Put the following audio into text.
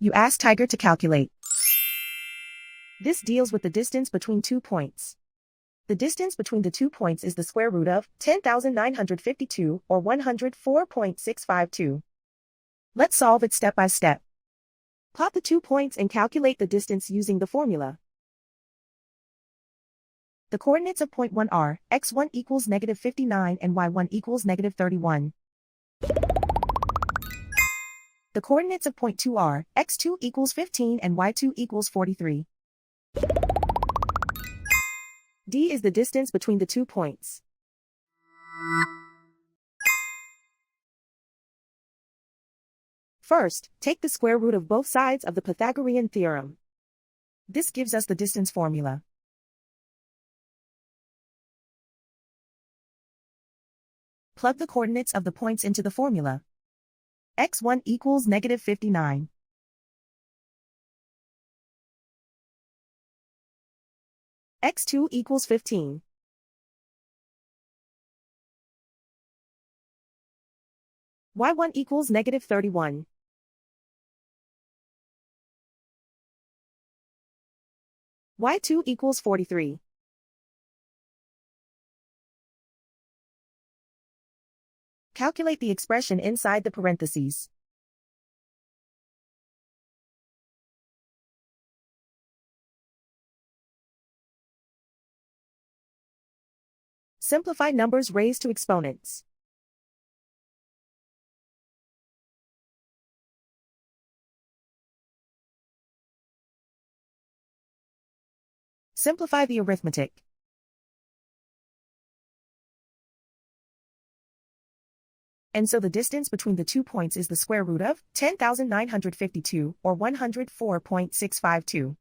You ask Tiger to calculate. This deals with the distance between 2 points. The distance between the 2 points is the square root of 10,952 or 104.652. Let's solve it step by step. Plot the 2 points and calculate the distance using the formula. The coordinates of point 1 are x1 equals negative 59 and y1 equals negative 31. The coordinates of point 2 are x2 equals 15 and y2 equals 43. D is the distance between the 2 points. First, take the square root of both sides of the Pythagorean theorem. This gives us the distance formula. Plug the coordinates of the points into the formula. x1 equals negative 59. x2 equals 15. y1 equals negative 31. y2 equals 43. Calculate the expression inside the parentheses. Simplify numbers raised to exponents. Simplify the arithmetic. And so the distance between the 2 points is the square root of 10,952 or 104.652.